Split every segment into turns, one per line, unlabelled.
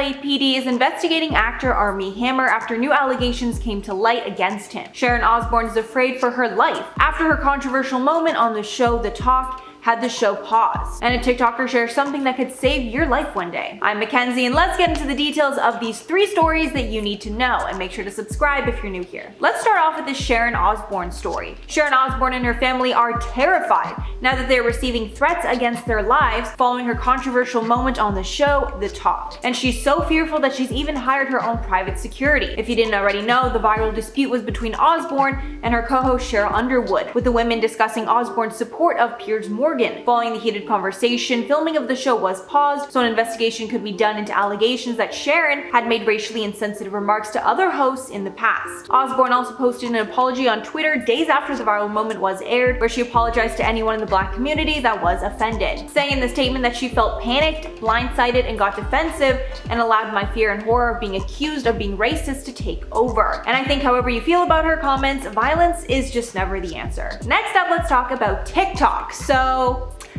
LAPD is investigating actor Armie Hammer after new allegations came to light against him. Sharon Osbourne is afraid for her life after her controversial moment on the show The Talk had the show paused. And a TikToker shares something that could save your life one day. I'm Mackenzie, and let's get into the details of these 3 stories that you need to know, and make sure to subscribe if you're new here. Let's start off with the Sharon Osbourne story. Sharon Osbourne and her family are terrified now that they're receiving threats against their lives following her controversial moment on the show The Talk. And she's so fearful that she's even hired her own private security. If you didn't already know, the viral dispute was between Osbourne and her co-host Cheryl Underwood, with the women discussing Osbourne's support of Piers Morgan. Following the heated conversation, filming of the show was paused so an investigation could be done into allegations that Sharon had made racially insensitive remarks to other hosts in the past. Osbourne also posted an apology on Twitter days after the viral moment was aired, where she apologized to anyone in the Black community that was offended, saying in the statement that she felt panicked, blindsided, and got defensive, and allowed my fear and horror of being accused of being racist to take over. And I think however you feel about her comments, violence is just never the answer. Next up, let's talk about TikTok. So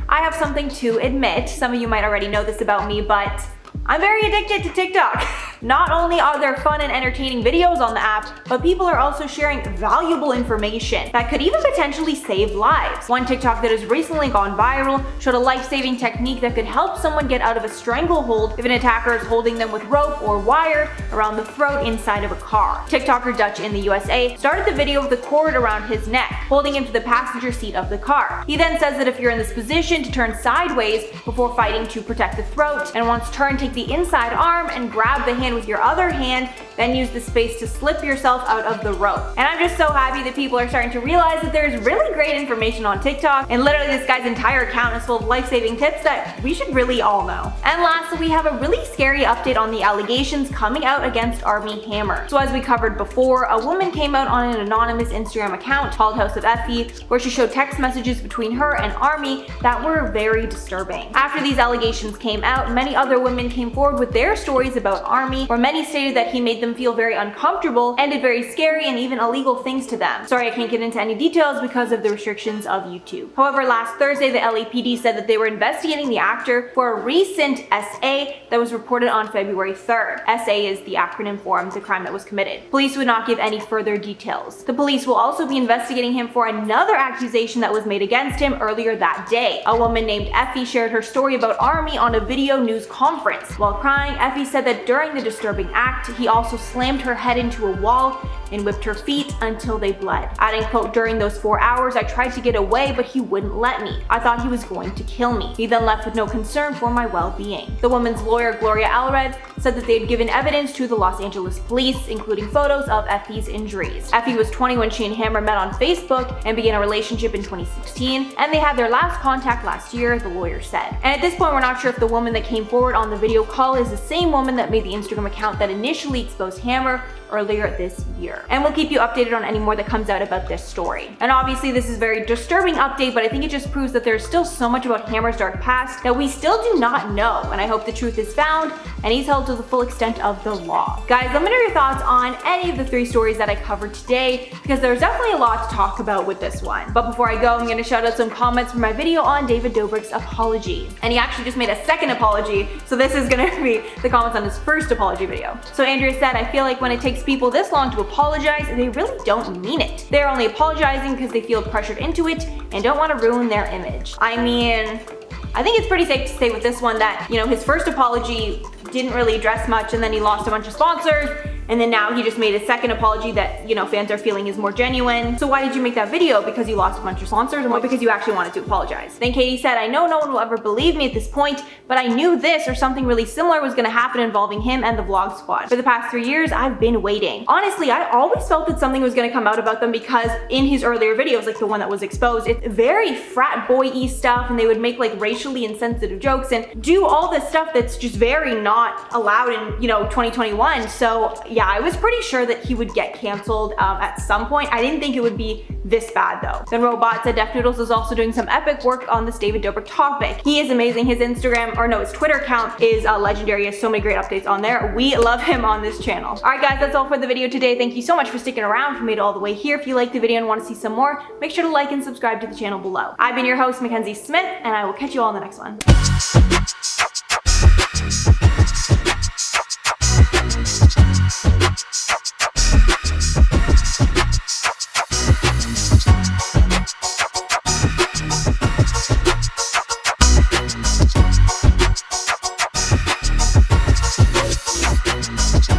I have something to admit. Some of you might already know this about me, but I'm very addicted to TikTok. Not only are there fun and entertaining videos on the app, but people are also sharing valuable information that could even potentially save lives. One TikTok that has recently gone viral showed a life-saving technique that could help someone get out of a stranglehold if an attacker is holding them with rope or wire around the throat inside of a car. TikToker Dutch in the USA started the video with the cord around his neck, holding him to the passenger seat of the car. He then says that if you're in this position, to turn sideways before fighting to protect the throat, and once turned, take the inside arm and grab the hand with your other hand, then use the space to slip yourself out of the rope. And I'm just so happy that people are starting to realize that there's really great information on TikTok, and literally this guy's entire account is full of life-saving tips that we should really all know. And lastly, we have a really scary update on the allegations coming out against Armie Hammer. So as we covered before, a woman came out on an anonymous Instagram account called House of Effie, where she showed text messages between her and Armie that were very disturbing. After these allegations came out, many other women came forward with their stories about Armie, where many stated that he made them feel very uncomfortable and did very scary and even illegal things to them. Sorry, I can't get into any details because of the restrictions of YouTube. However, last Thursday, the LAPD said that they were investigating the actor for a recent SA that was reported on February 3rd. SA is the acronym for the crime that was committed. Police would not give any further details. The police will also be investigating him for another accusation that was made against him earlier that day. A woman named Effie shared her story about Armie on a video news conference. While crying, Effie said that during the disturbing act, he also slammed her head into a wall and whipped her feet until they bled. Adding, quote, "During those 4 hours, I tried to get away, but he wouldn't let me. I thought he was going to kill me. He then left with no concern for my well-being." The woman's lawyer, Gloria Allred, said that they had given evidence to the Los Angeles police, including photos of Effie's injuries. Effie was 20 when she and Hammer met on Facebook and began a relationship in 2016, and they had their last contact last year, the lawyer said. And at this point, we're not sure if the woman that came forward on the video call is the same woman that made the Instagram account that initially exposed Hammer earlier this year. And we'll keep you updated on any more that comes out about this story. And obviously this is a very disturbing update, but I think it just proves that there's still so much about Hammer's dark past that we still do not know, and I hope the truth is found and he's held to the full extent of the law. Guys, let me know your thoughts on any of the 3 stories that I covered today, because there's definitely a lot to talk about with this one. But before I go, I'm going to shout out some comments from my video on David Dobrik's apology. And he actually just made a second apology, so this is going to be the comments on his first apology video. So Andrea said, "I feel like when it takes people this long to apologize, they really don't mean it. They're only apologizing because they feel pressured into it and don't want to ruin their image." I mean, I think it's pretty safe to say with this one that, you know, his first apology didn't really address much, and then he lost a bunch of sponsors, and then now he just made a second apology that, you know, fans are feeling is more genuine. So why did you make that video? Because you lost a bunch of sponsors, or because you actually wanted to apologize? Then Katie said, "I know no one will ever believe me at this point, but I knew this or something really similar was gonna happen involving him and the vlog squad. For the past 3 years, I've been waiting." Honestly, I always felt that something was gonna come out about them, because in his earlier videos, like the one that was exposed, it's very frat boy-y stuff, and they would make like racially insensitive jokes and do all this stuff that's just very not allowed in, you know, 2021. So yeah, I was pretty sure that he would get canceled at some point. I didn't think it would be this bad though. Then Robot said Def Noodles is also doing some epic work on this David Dobrik topic. He is amazing. His Instagram, or no, his Twitter account is legendary. He has so many great updates on there. We love him on this channel. Alright guys, that's all for the video today. Thank you so much for sticking around. If you made it all the way here, if you liked the video and want to see some more, make sure to like and subscribe to the channel below. I've been your host, Mackenzie Smith, and I will catch you all in the next one.